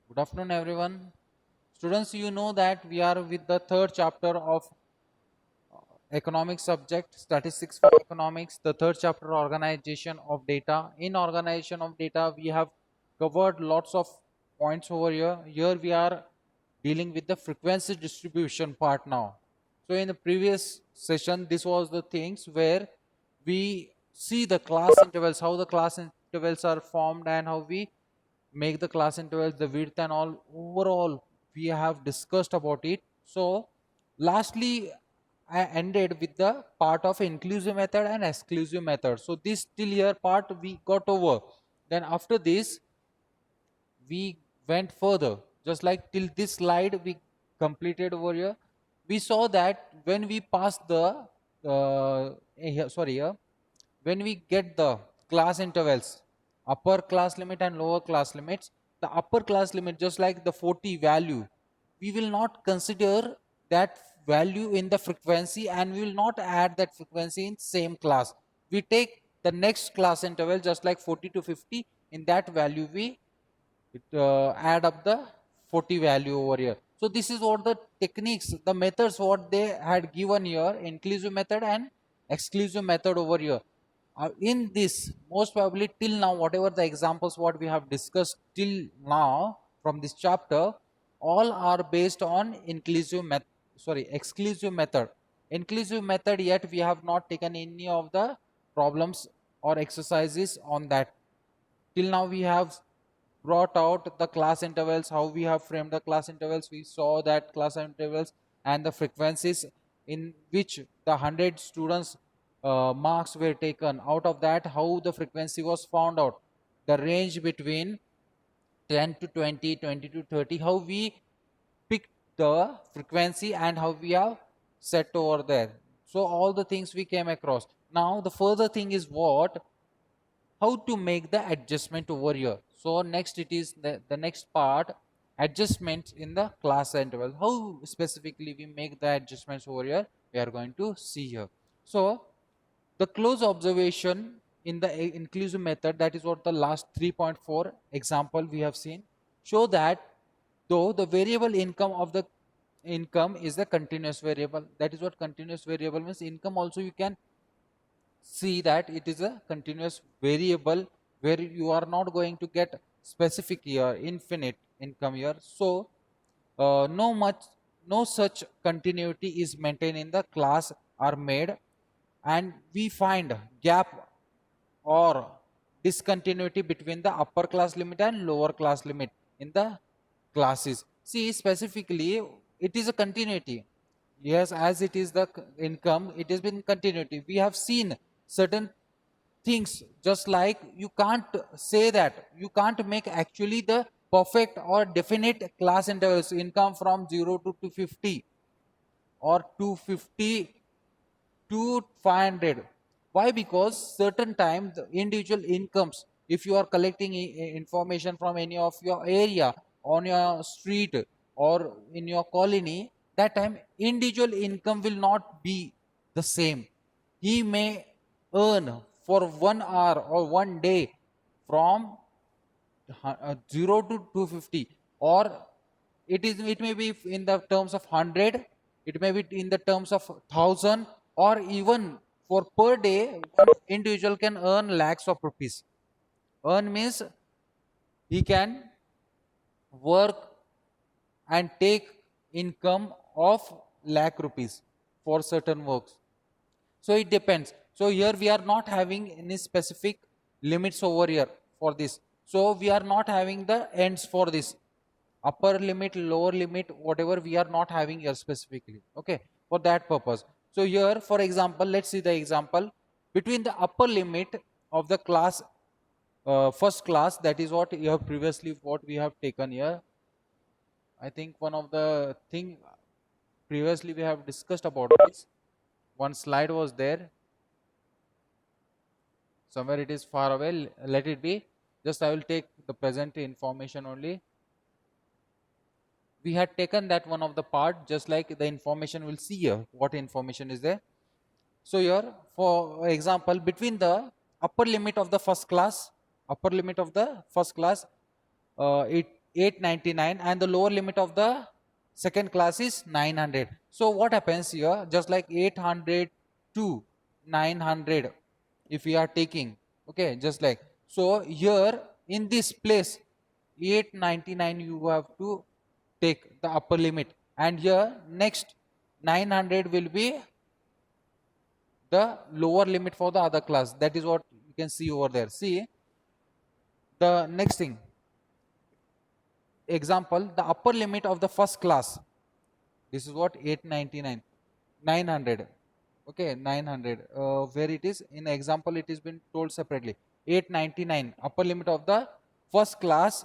Good afternoon, everyone. Students, you know that we are with the third chapter of economics subject, statistics for economics, the third chapter, organization of data. In organization of data, we have covered lots of points over here. Here we are dealing with the frequency distribution part now. So in the previous session, this was the things where we see the class intervals, how the class intervals are formed and how we make the class intervals, the width and all. Overall, we have discussed about it. So lastly, I ended with the part of inclusive method and exclusive method. So this till here part we got over. Then after this, we went further. Just like till this slide we completed over here. We saw that when we pass the when we get the class intervals, upper class limit and lower class limits, the upper class limit, just like the 40 value, we will not consider that value in the frequency and we will not add that frequency in same class. We take the next class interval, just like 40 to 50. In that value we add up the 40 value over here. So this is what the techniques, the methods what they had given here, inclusive method and exclusive method over here. In this, most probably till now, whatever the examples what we have discussed till now from this chapter, all are based on inclusive method, sorry, exclusive method. Inclusive method, yet we have not taken any of the problems or exercises on that. Till now we have brought out the class intervals, how we have framed the class intervals. We saw that class intervals and the frequencies in which the 100 students marks were taken. Out of that, how the frequency was found out, the range between 10 to 20, 20 to 30, how we picked the frequency and how we have set over there. So all the things we came across. Now the further thing is what, how to make the adjustment over here. So next it is the next part, adjustments in the class interval. How specifically we make the adjustments over here, we are going to see here. So the close observation in the inclusive method, that is what the last 3.4 example we have seen, show that though the variable income of the income is the continuous variable. That is what continuous variable means. Income also you can see that it is a continuous variable where you are not going to get specific here infinite income here. So no such continuity is maintained in the class are made, and we find gap or discontinuity between the upper class limit and lower class limit in the classes. See, specifically, it is a continuity. Yes, as it is the income, it has been continuity. We have seen certain things, just like you can't say that, you can't make actually the perfect or definite class intervals, income from 0 to 250 or 250 to 500. Why? Because certain time the individual incomes, if you are collecting information from any of your area, on your street or in your colony, that time individual income will not be the same. He may earn for 1 hour or 1 day from 0 to 250, or it may be in the terms of 100, it may be in the terms of 1000, or even for per day one individual can earn lakhs of rupees. Earn means he can work and take income of lakh rupees for certain works. So it depends. So here we are not having any specific limits over here for this. So we are not having the ends for this upper limit, lower limit, whatever we are not having here specifically. Okay, for that purpose. So here, for example, let's see the example between the upper limit of the class, first class, that is what you have previously what we have taken here. I think one of the thing previously we have discussed about this. One slide was there. Somewhere it is far away. Let it be. Just I will take the present information only. We had taken that one of the part, just like the information will see here. What information is there? So here, for example, between the upper limit of the first class, it 899 and the lower limit of the second class is 900. So what happens here, just like 800 to 900 if we are taking, okay, just like, so here in this place 899 you have to take the upper limit, and here next 900 will be the lower limit for the other class. That is what you can see over there. See the next thing, example, the upper limit of the first class, this is what 899 900, okay, 900, where it is in example it is been told separately, 899 upper limit of the first class,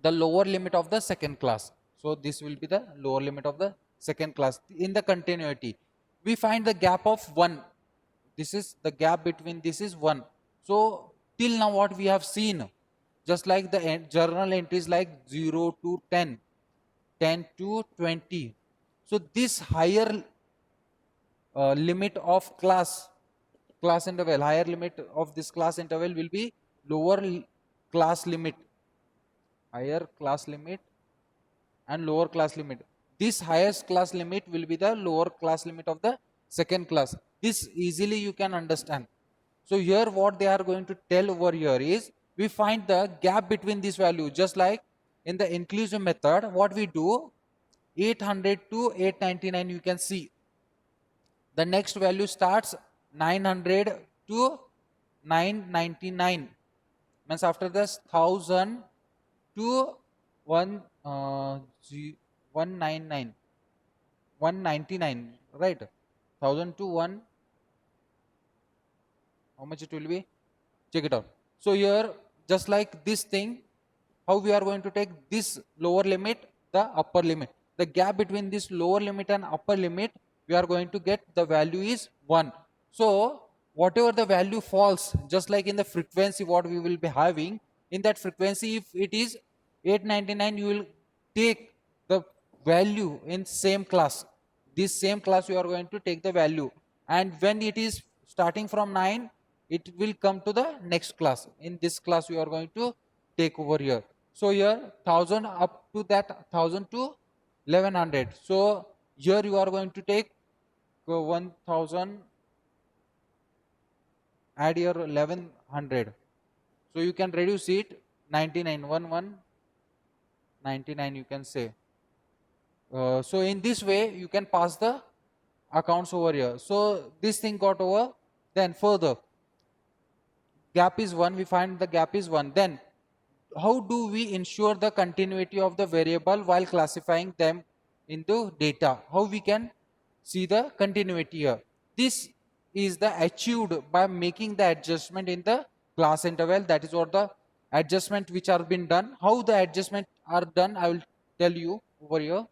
the lower limit of the second class. So this will be the lower limit of the second class. In the continuity we find the gap of 1, this is the gap between this is 1. So till now what we have seen, just like the journal entries like 0 to 10, 10 to 20, so this higher limit of class interval, higher limit of this class interval will be lower class limit, higher class limit and lower class limit. This highest class limit will be the lower class limit of the second class. This easily you can understand. So here what they are going to tell over here is, we find the gap between this value, just like in the inclusive method what we do, 800 to 899 you can see the next value starts 900 to 999, means after this 1000 to 199 199, right, 1000 to 1, how much it will be, check it out. So here just like this thing, how we are going to take this lower limit, the upper limit, the gap between this lower limit and upper limit, we are going to get the value is 1. So whatever the value falls, just like in the frequency what we will be having, in that frequency if it is 899 you will take the value in same class, this same class you are going to take the value, and when it is starting from 9 it will come to the next class, in this class we are going to take over here. So here 1000 up to that 1000 to 1100, so here you are going to take 1000, add your 1100, so you can reduce it 99 99 you can say. So in this way you can pass the accounts over here. So this thing got over. Then further, gap is 1, we find the gap is 1. Then how do we ensure the continuity of the variable while classifying them into data? How we can see the continuity here? This is the achieved by making the adjustment in the class interval. That is what the adjustment which are been done. How the adjustment are done, I will tell you over here.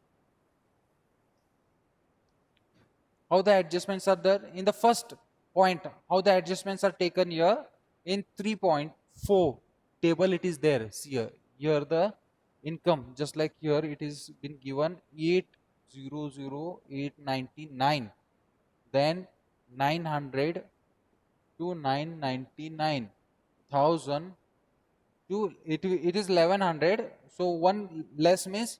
How the adjustments are there in the first point, how the adjustments are taken here in 3.4 table, it is there. See here the income, just like here it is been given 800,899, then 900 to 999, 1000 to it is 1100, so one less means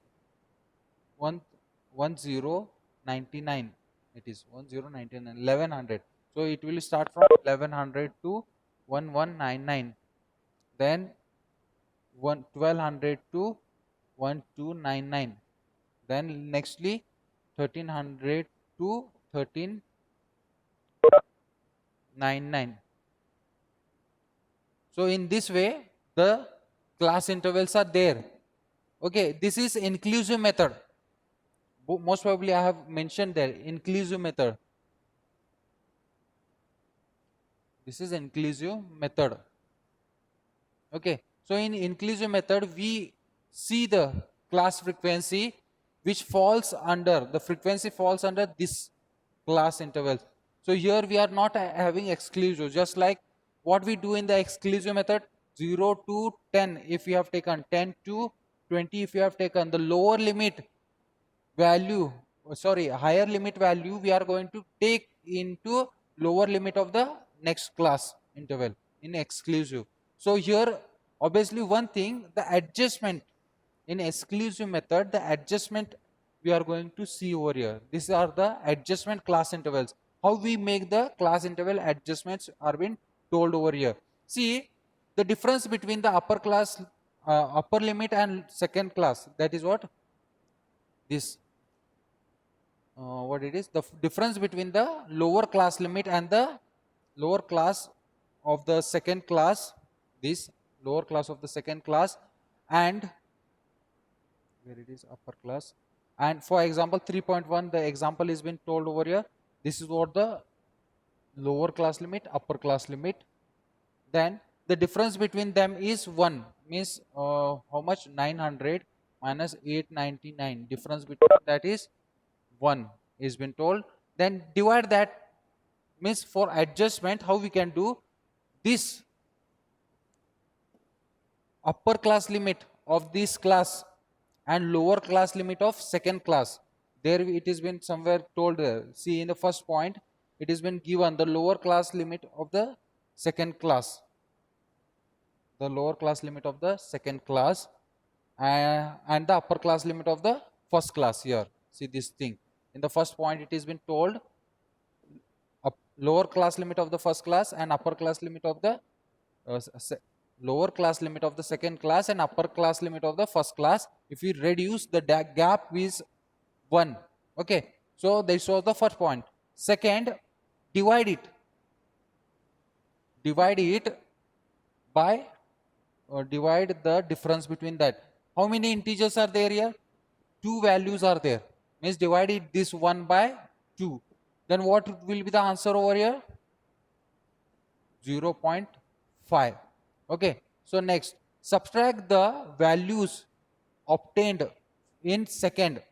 1099, it is 1099, 1100, so it will start from 1100 to 1199, then 1200 to 1299, then nextly 1300 to 1399. So in this way the class intervals are there. Okay, this is inclusive method. Most probably I have mentioned there, inclusive method. This is inclusive method. Okay, so in inclusive method we see the class frequency which falls under, the frequency falls under this class intervals. So here we are not having exclusive, just like what we do in the exclusive method, 0 to 10 if you have taken, 10 to 20 if you have taken, the lower limit value, higher limit value we are going to take into lower limit of the next class interval in exclusive. So here Obviously, one thing, the adjustment in exclusive method, the adjustment we are going to see over here. These are the adjustment class intervals. How we make the class interval adjustments are being told over here. See, the difference between the upper class, upper limit and second class, that is what this, what it is, the difference between the lower class limit and the lower class of the second class, this lower class of the second class, and where it is upper class. And for example 3.1, the example is been told over here. This is what the lower class limit, upper class limit. Then the difference between them is 1, means how much, 900 minus 899, difference between that is 1 is been told. Then divide that, means for adjustment how we can do this, upper class limit of this class and lower class limit of second class. There it has been somewhere told there. See, in the first point it has been given the lower class limit of the second class, the lower class limit of the second class, and the upper class limit of the first class here. See this thing, in the first point it has been told lower class limit of the first class and upper class limit of the lower class limit of the second class and upper class limit of the first class. If we reduce, the gap is 1. Okay, so this was the first point. Second, divide it by divide the difference between that. How many integers are there here? 2 values are there, means divide it this 1 by 2. Then what will be the answer over here? 0.5. Okay, so next, subtract the values obtained in second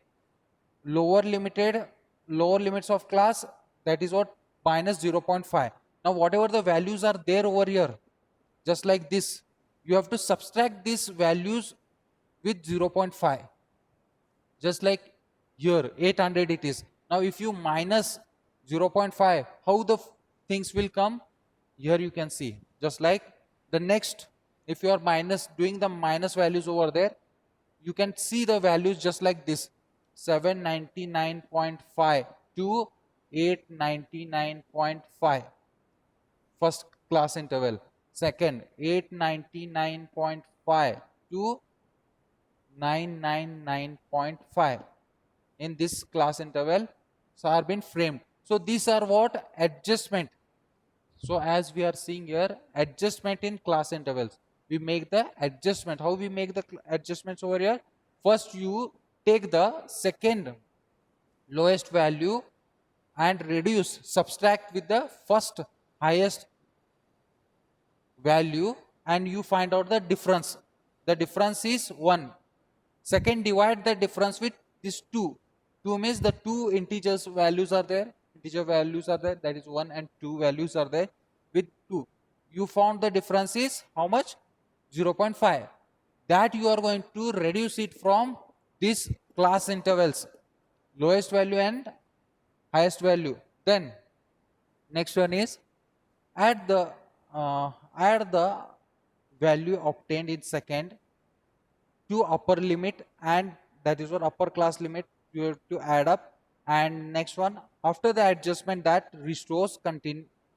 lower limits of class, that is what, minus 0.5. Now whatever the values are there over here, just like this, you have to subtract these values with 0.5, just like here 800 it is. Now if you minus 0.5, how the things will come? Here you can see, just like the next, if you are minus, doing the minus values over there, you can see the values just like this, 799.5 to 899.5 first class interval, second 899.5 to 999.5 in this class interval, so are been framed. So these are what adjustment. So as we are seeing here, adjustment in class intervals, we make the adjustment. How we make the adjustments over here? First you take the second lowest value and reduce, subtract with the first highest value, and you find out the difference. The difference is 1. Second, divide the difference with this 2. 2 means the two integers values are there, integer values are there, that is 1 and 2 values are there with 2. You found the difference is how much? 0.5. That you are going to reduce it from these class intervals, lowest value and highest value. Then next one is add the value obtained in second to upper limit, and that is what upper class limit you have to add up. And next one, after the adjustment, that restores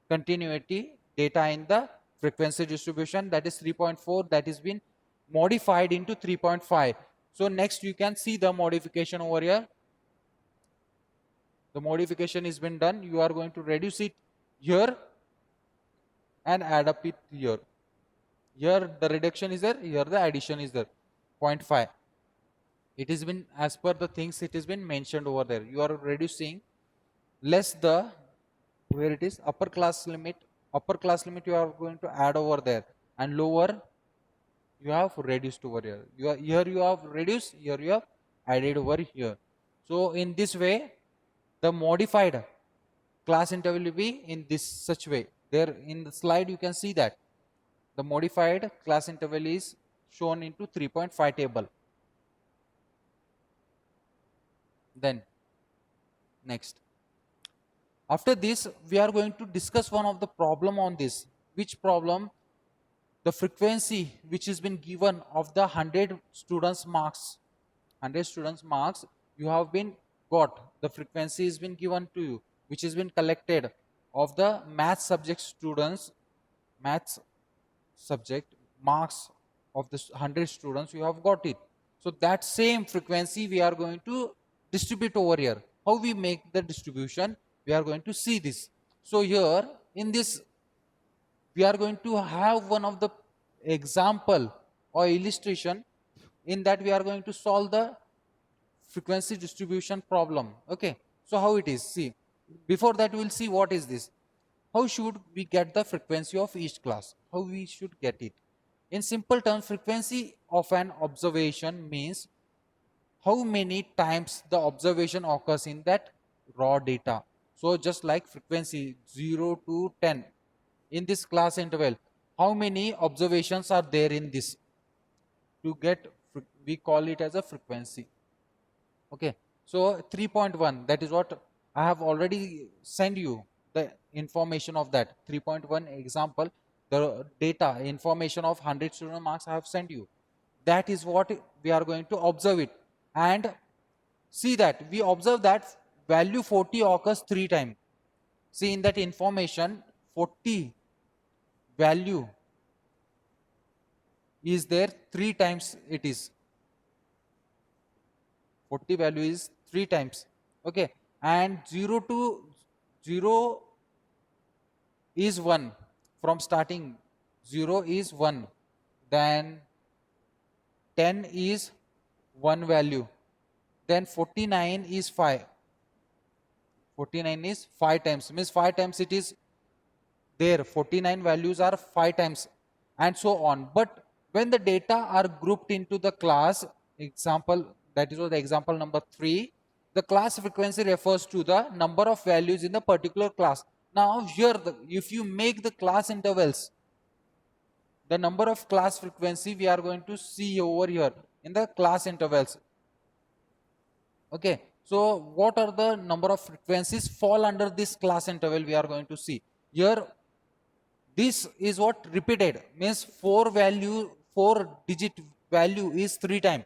continuity data in the frequency distribution, that is 3.4, that is been modified into 3.5. So next you can see the modification over here. The modification is been done. You are going to reduce it here and add up it here. Here the reduction is there, here the addition is there, 0.5. It has been, as per the things it has been mentioned over there. You are reducing less the, where it is upper class limit you are going to add over there, and lower you have reduced over here. Here you have reduced, here you have added over here. So in this way the modified class interval will be in this such way. There in the slide you can see that the modified class interval is shown into 3.5 table. Then next, after this we are going to discuss one of the problem on this. Which problem? the frequency which has been given of the 100 students marks, 100 students marks you have been got, the frequency has been given to you, which has been collected of the math subject students, maths subject marks of the 100 students, you have got it. So that same frequency we are going to distribute over here. How we make the distribution, we are going to see this. So here in this we are going to have one of the example or illustration, in that we are going to solve the frequency distribution problem. Okay, so how it is, see, before that we will see what is this, how should we get the frequency of each class, how we should get it. In simple terms, frequency of an observation means how many times the observation occurs in that raw data. So just like frequency 0 to 10 in this class interval, how many observations are there in this, to get, we call it as a frequency. Okay, so 3.1, that is what I have already sent you the information of that 3.1 example, the data information of 100 student marks I have sent you. That is what we are going to observe it, and see that we observe that value 40 occurs 3 times. See, in that information 40 value is there 3 times, it is 40 value is 3 times. Okay, and 0 to 0 is 1 from starting, 0 is 1, then 10 is 1 value, then 49 is 5, 49 is 5 times, means 5 times it is there, 49 values are 5 times, and so on. But when the data are grouped into the class, example, that is what the example number 3, the class frequency refers to the number of values in the particular class. Now here if you make the class intervals, the number of class frequency we are going to see over here in the class intervals. Okay, so what are the number of frequencies fall under this class interval, we are going to see here. This is what repeated, means 4 digit value is 3 times,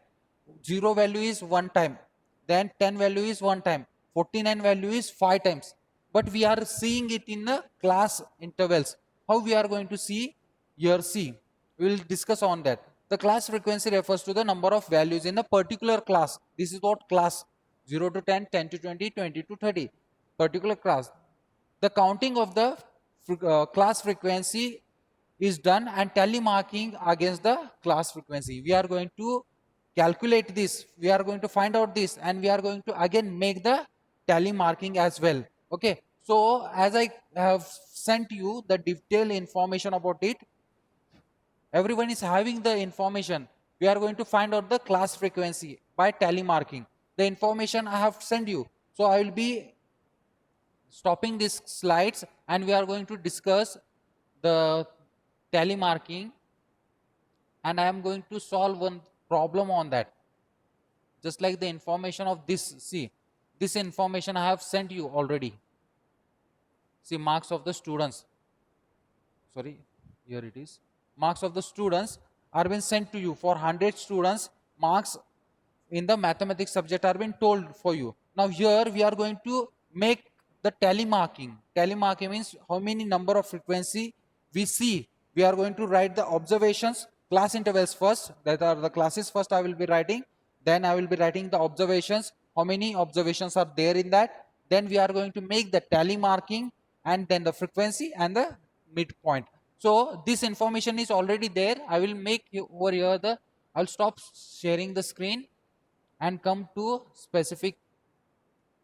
0 value is 1 time, then 10 value is 1 time, 49 value is 5 times. But we are seeing it in the class intervals. How we are going to see here? See, we will discuss on that. The class frequency refers to the number of values in a particular class. This is what class, 0 to 10, 10 to 20, 20 to 30, particular class. The counting of the class frequency is done and tally marking against the class frequency. We are going to calculate this, we are going to find out this, and we are going to again make the tally marking as well. Okay, so as I have sent you the detailed information about it, everyone is having the information. We are going to find out the class frequency by tally marking. The information I have sent you. So I will be stopping these slides and we are going to discuss the tally marking, and I am going to solve one problem on that. Just like the information of this, see, this information I have sent you already. See, marks of the students, sorry, here it is, marks of the students are been sent to you. For 100 students, marks in the mathematics subject are been told for you. Now here we are going to make the tally marking. Tally marking means how many number of frequency we see. We are going to write the observations, class intervals first, that are the classes first I will be writing, then I will be writing the observations, how many observations are there in that, then we are going to make the tally marking, and then the frequency and the midpoint. So this information is already there. I will make over here the, I'll stop sharing the screen and come to specific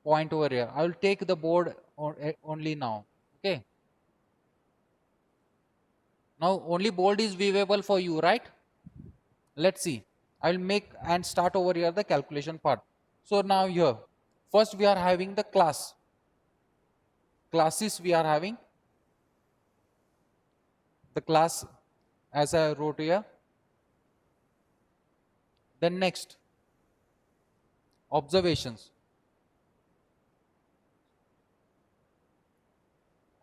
point over here. I will take the board only now. Okay. Now only board is viewable for you, right? Let's see. I will make and start over here the calculation part. So now here, first we are having the class. Classes we are having. The class as I wrote here. Then next, observations.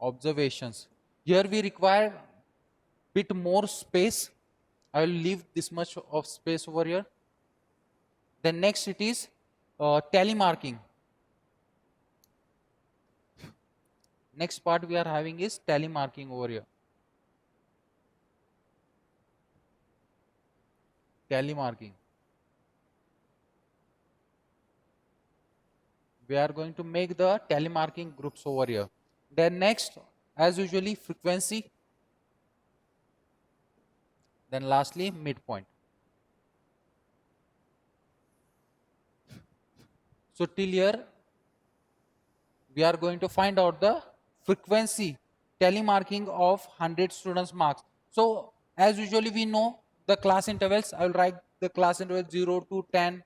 Observations. Here we require bit more space. I will leave this much of space over here. Then next it is tally marking. Next part we are having is tally marking over here. Tally marking. We are going to make the tally marking groups over here. Then next, as usually, frequency. Then lastly, midpoint. So till here, we are going to find out the frequency tally marking of 100 students marks. So as usually we know the class intervals. I will write the class interval 0 to 10,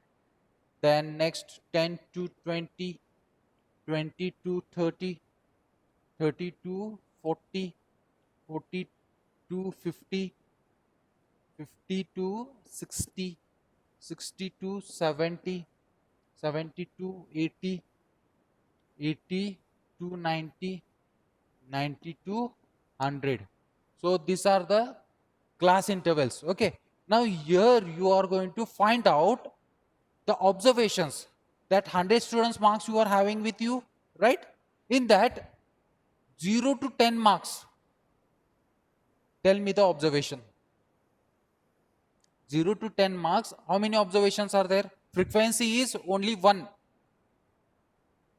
then next 10 to 20, 20 to 30, 30 to 40, 40 to 50, 50 to 60, 60 to 70, 70 to 80, 80 to 90, 90 to 100. So these are the class intervals. Okay. Now here you are going to find out the observations that 100 students marks you are having with you, right? In that 0 to 10 marks, tell me the observation. 0 to 10 marks, how many observations are there? Frequency is only 1.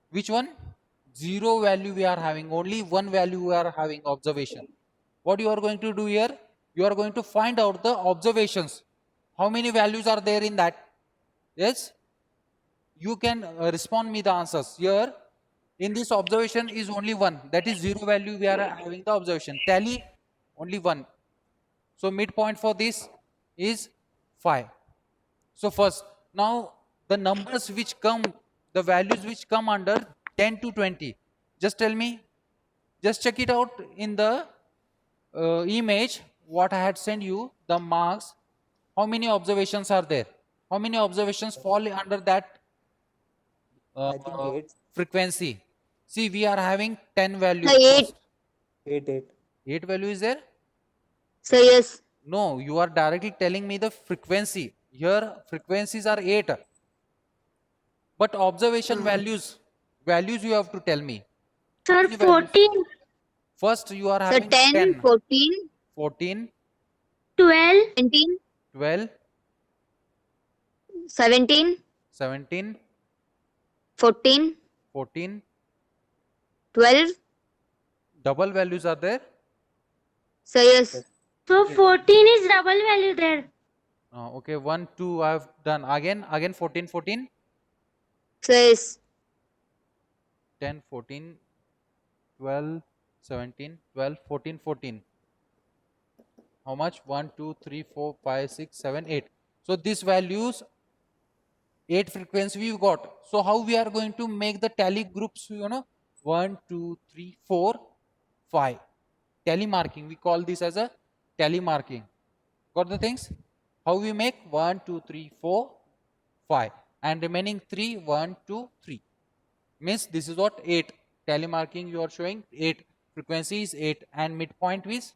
Which one? 0 value we are having, only 1 value we are having observation. What you are going to do here? You are going to find out the observations. How many values are there in that? Yes? You can respond me the answers. Here, in this observation is only 1. That is 0 value we are having the observation. Tally, only 1. So midpoint for this is 5. So first, now the numbers which come, the values which come under 10 to 20, just tell me, just check it out in the image what I had sent you, the marks, how many observations are there? How many observations fall under that I think 8. frequency? See, we are having 10 values. Sir, 8. First. 8, 8. 8 value is there? Sir, yes. No, you are directly telling me the frequency. Here frequencies are 8. But observation values you have to tell me. Sir, How many values? 14, First you are Sir, having 10, 10, 14, 14, 12, 17, 12, 17, 17, 14, 14. 12. Double values are there? Sir, yes. so 14 is double value there. Okay, 1, 2 I have done. Again 14, 14, Sir, yes. 10, 14, 12, 17, 12, 14, 14. How much? 1, 2, 3, 4, 5, 6, 7, 8. So these values, 8 frequency we got. So how we are going to make the tally groups, 1, 2, 3, 4, 5. Tally marking. We call this as a tally marking. Got the things? How we make? 1, 2, 3, 4, 5. And remaining 3, 1, 2, 3. Means this is what 8. Tally marking you are showing 8. Frequency is 8 and midpoint is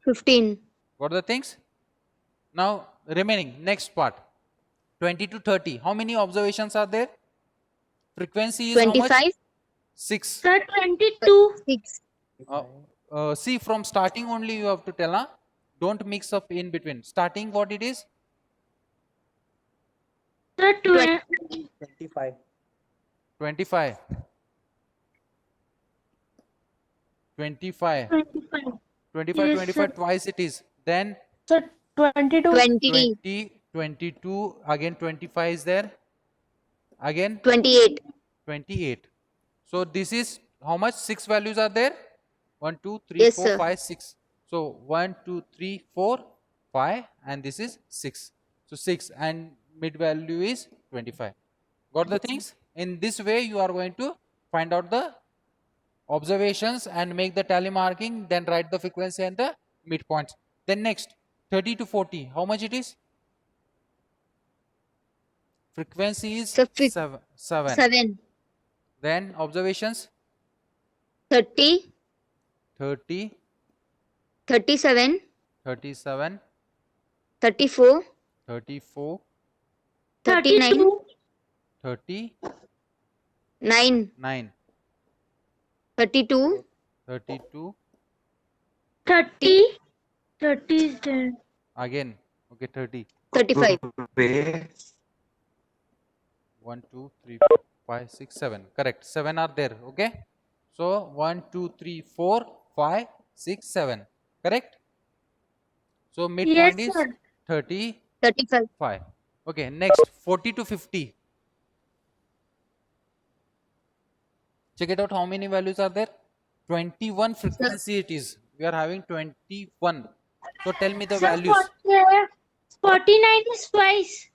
15. got the things? Now remaining next part 20 to 30. How many observations are there? Frequency is how much? 25. 6. Sir, 22, 6. See, from starting only you have to tell, huh? Don't mix up in between. Starting what it is? sir, 12, 25. 25. 25. 25. 25, Yes, 25 sir. twice it is. Then Sir, 22, 20. 20, 22, again 25 is there. Again 28. 28. So this is how much? 6 values are there? 1, 2, 3, Yes, 4, sir. 5, 6. So 1, 2, 3, 4, 5 and this is 6. So 6 and mid value is 25. Got the things? In this way you are going to find out the observations and make the tally marking, then write the frequency and the midpoints. Then next 30 to 40, how much it is? Frequency is So, 7. 7. Then observations 30. 30, 37. 37, 34, 34, 39, 39, 9, 32, 32, 30. 30 is there. again. Okay, 30. 35. 1, 2, 3, 4, 5, 6, 7. Correct. 7 are there. Okay. So 1, 2, 3, 4, 5, 6, 7. Correct. So midpoint Yes, is sir. 35. 35. Okay. Next 40 to 50. Check it out. How many values are there? 21 frequency it is. We are having 21. So tell me the Sir, values. 49 is twice.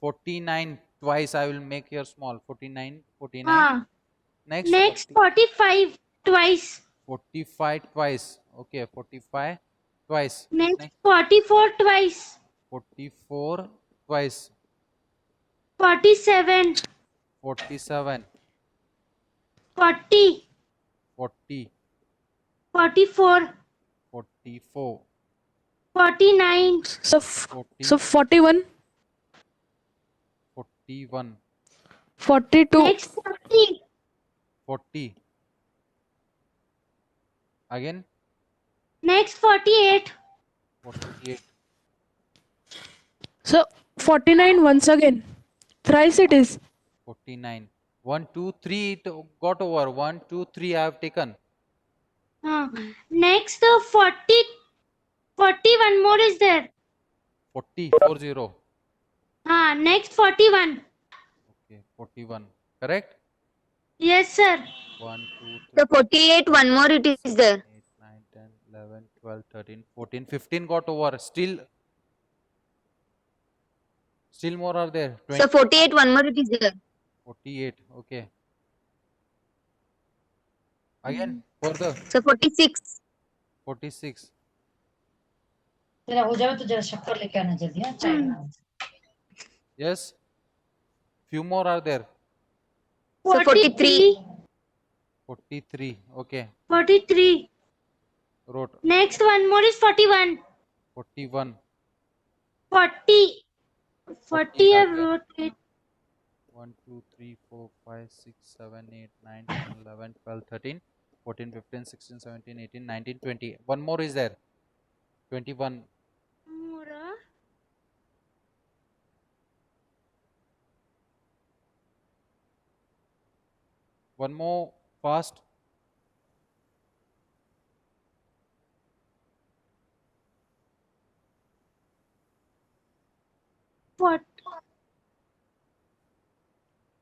49 twice. I will make here small. 49, 49. Ah. Next Next 40. 45 twice. 45 twice. Okay, 45 twice. Next Next 44 twice. 44 twice. 47. 47, 40. 40, 44. 44, 49. So, 40, 41, 41, 42, Next 40. 40. Again Next 48. 48, so 49 once again. Thrice it is. 49. 1, 2, 3 it got over. 1, 2, 3 I have taken. Next 40. 41 more is there. 40, 40. Next 41. Okay, 41. Correct? Yes, sir. 1, 2, 3, The 48, one more it is 7, there. 8, 9, 10, 11, 12, 13, 14, 15 got over. Still more are there. 20, So 48, one more it is there. 48. Okay. Again, further. So 46. 46. तेरा हो जावे तो जरा शक्कर लेके आना जल्दी हाँ चाय बनाओ Yes. Few more are there. So 43. 43. Okay. 43. Wrote Next one more is 41. 41. 40. 40 I are there. wrote it. 1, 2, 3, 4, 5, 6, 7, 8, 9, 10, 11, 12, 13, 14, 15, 16, 17, 18, 19, 20. One more is there. 21. More. One more fast. What?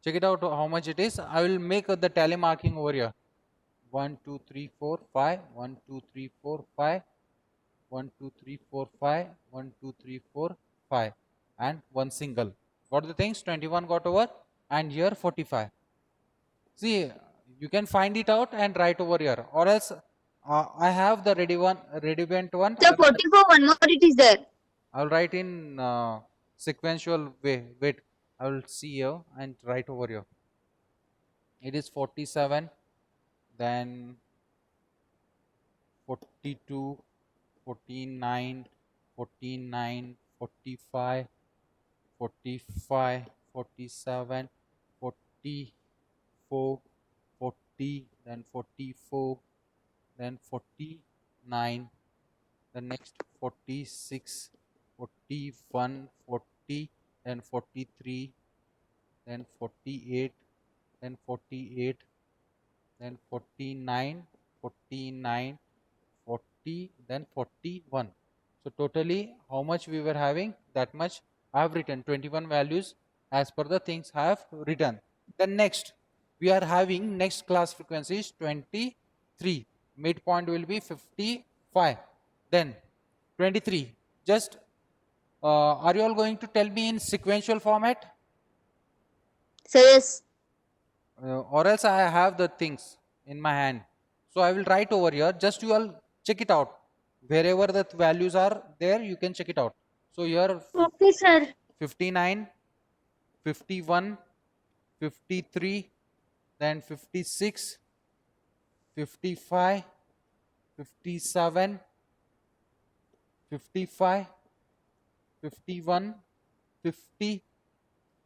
Check it out how much it is. I will make the tally marking over here. 1, 2, 3, 4, 5. 1, 2, 3, 4, 5. 1, 2, 3, 4, 5. 1, 2, 3, 4, 5. And one single. Got the things? 21 got over. And here 45. See, you can find it out and write over here. Or else I have the redundant one. So 44, one more it is there. I will write in sequential way. Wait, I will see here and write over here. It is 47, then 42, 49, 49, 45, 45, 47, 44, 40, then 44, then 49, the next 46, 41, 40, then 43, then 48, then 48, then 49, 49, 40, then 41. So totally how much we were having, that much I have written. 21 values as per the things I have written. Then next we are having next class frequency is 23. Midpoint will be 55. Then 23. Just are you all going to tell me in sequential format? So yes. Or else I have the things in my hand. So I will write over here. Just you all check it out. Wherever the values are there, you can check it out. So here Okay, sir. 59, 51, 53, then 56, 55, 57, 55, 51, 50,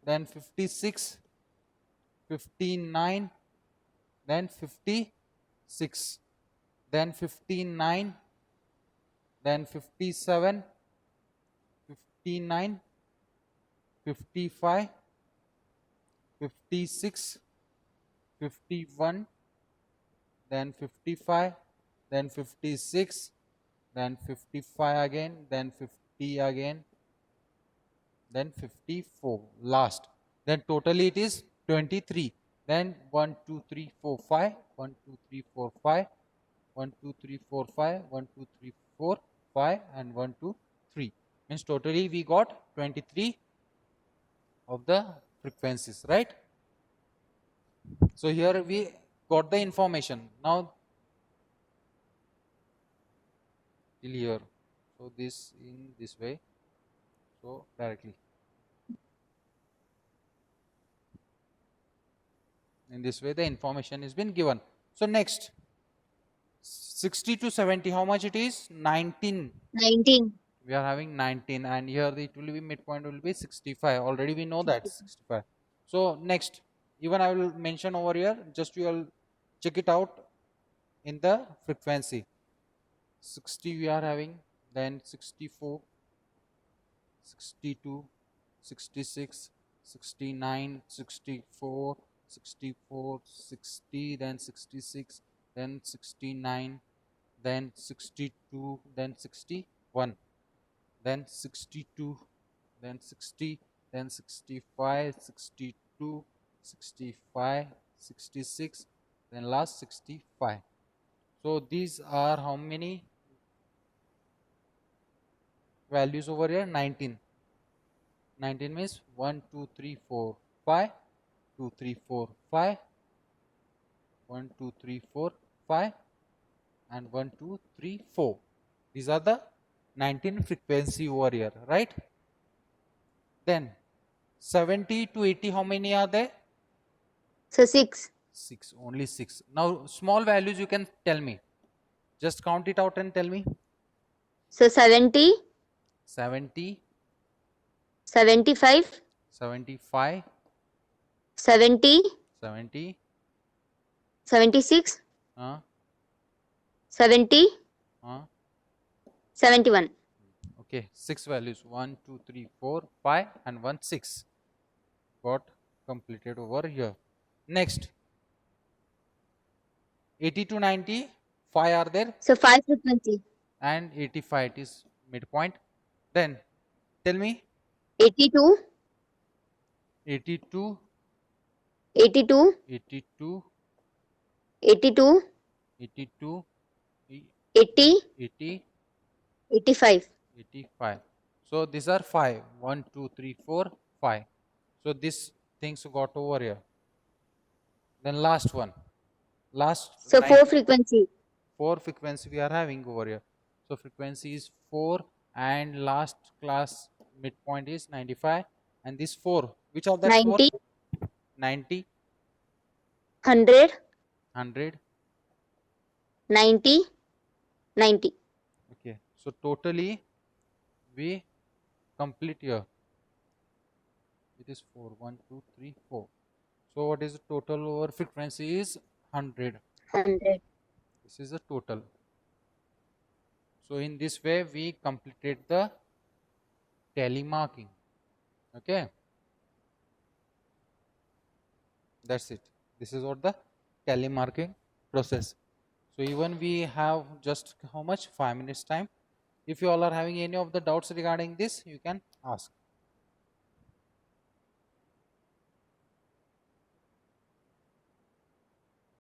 then 56, 59, then 56, then 59, then 57, 59, 55, 56, 51, then 55, then 56, then 55 again, then 50 again, then 54 last. Then totally it is 23. Then 1, 2, 3, 4, 5, 1, 2, 3, 4, 5, 1, 2, 3, 4, 5, 1, 2, 3, 4, 5, and 1, 2, 3. Means totally we got 23 of the frequencies, right? So here we got the information. Now till here. So this in this way. So directly. In this way the information has been given. So next 60 to 70, how much it is? 19. 19. We are having 19, and here it will be midpoint will be 65. Already we know that 65. So next, even I will mention over here, just you will check it out in the frequency. 60 we are having, then 64, 62, 66, 69, 64, 64, 60, then 66, then 69, then 62, then 61, then 62, then 60, then 65, 62, 65, 66, then last 65. So these are how many values over here? 19. 19 means 1, 2, 3, 4, 5, 2, 3, 4, 5, 1, 2, 3, 4, 5, and 1, 2, 3, 4. These are the 19 frequency over here, right? Then 70 to 80, how many are there? So 6. 6, only 6. Now small values you can tell me. Just count it out and tell me. So 70, 70, 75, 75, 70, 70, 76, uh, 70, uh, 71. okay, 6 values, 1, 2, 3, 4, 5, and 1, 6 got completed over here. Next 80 to 90, 5 are there, So 5 frequency. and 85 it is midpoint. Then tell me 82, 82, 82, 82, 82, 82, 80, 80, 85. 85. So these are 5. 1, 2, 3, 4, 5. So these things got over here. Then last one. Last So 9, 4 frequency. 4 frequency we are having over here. So frequency is 4, and last class midpoint is 95. And this 4, which are that 4? 90, 90, 100, 100. 90, 90. Okay. So totally we complete here. It is 4, 1, 2, 3, 4. So what is the total over frequency is 100. 100. This is the total. So in this way we completed the tally marking. Okay. That's it. This is what the tally marking process. So even we have just how much? 5 minutes time. If you all are having any of the doubts regarding this, you can ask.